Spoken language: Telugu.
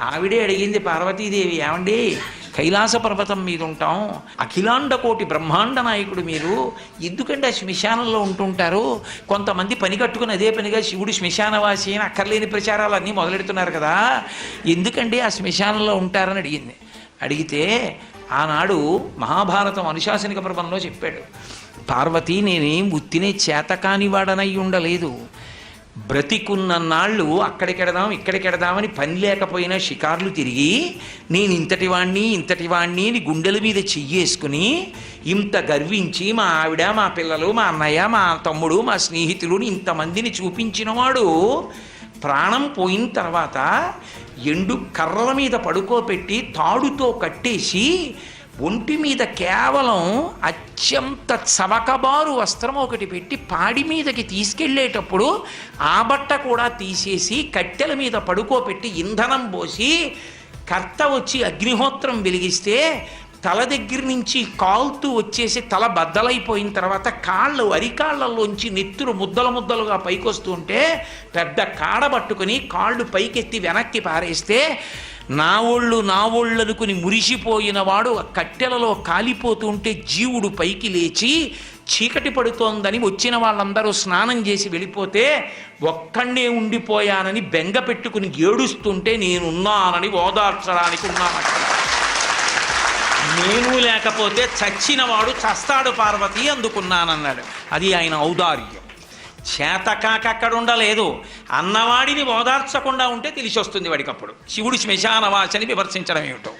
ఆవిడే అడిగింది పార్వతీదేవి, ఏమండి కైలాస పర్వతం మీద ఉంటాం, అఖిలాండ కోటి బ్రహ్మాండ నాయకుడు మీరు, ఎందుకంటే ఆ శ్మశానంలో ఉంటుంటారు? కొంతమంది పని కట్టుకుని అదే పనిగా శివుడు శ్మశానవాసి అని అక్కర్లేని ప్రచారాలు అన్నీ మొదలెడుతున్నారు కదా, ఎందుకంటే ఆ శ్మశానంలో ఉంటారని అడిగింది. అడిగితే ఆనాడు మహాభారతం అనుశాసనిక పర్వంలో చెప్పాడు, పార్వతి నేనేం ఉత్తినే చేతకాని వాడనై ఉండలేదు, బ్రతికున్న నాళ్ళు అక్కడికెడదాం ఇక్కడికెడదామని పని లేకపోయినా షికార్లు తిరిగి నేను ఇంతటి వాణ్ణి అని గుండెల మీద చెయ్యేసుకుని ఇంత గర్వించి మా ఆవిడ, మా పిల్లలు, మా అన్నయ్య, మా తమ్ముడు, మా స్నేహితులు ఇంతమందిని చూపించినవాడు ప్రాణం పోయిన తర్వాత ఎండు కర్రల మీద పడుకోబెట్టి తాడుతో కట్టేసి ఒంటి మీద కేవలం అత్యంత చవకబారు వస్త్రం ఒకటి పెట్టి పాడి మీదకి తీసుకెళ్ళేటప్పుడు ఆ బట్ట కూడా తీసేసి కట్టెల మీద పడుకోబెట్టి ఇంధనం పోసి కర్త వచ్చి అగ్నిహోత్రం వెలిగిస్తే తల దగ్గర నుంచి కాలుతూ వచ్చేసి తల బద్దలైపోయిన తర్వాత అరికాళ్ళల్లోంచి నెత్తురు ముద్దలుగా పైకొస్తుంటే పెద్ద కాడ పట్టుకుని కాళ్ళు పైకెత్తి వెనక్కి పారేస్తే నా ఒళ్ళు అనుకుని మురిసిపోయిన వాడు కట్టెలలో కాలిపోతుంటే జీవుడు పైకి లేచి చీకటి పడుతోందని వచ్చిన వాళ్ళందరూ స్నానం చేసి వెళ్ళిపోతే ఒక్కడే ఉండిపోయానని బెంగ పెట్టుకుని ఏడుస్తుంటే నేనున్నానని ఓదార్చడానికి ఉన్నానట. నేను లేకపోతే చచ్చినవాడు చస్తాడు పార్వతి, అందుకున్నానన్నాడు. అది ఆయన ఔదార్యం. చేతకాక అక్కడ ఉండలేదు, అన్నవాడిని ఓదార్చకుండా ఉంటే తెలిసి వస్తుంది వాడికప్పుడు శివుడు శ్మశానవాసని విమర్శించడం ఏమిటో.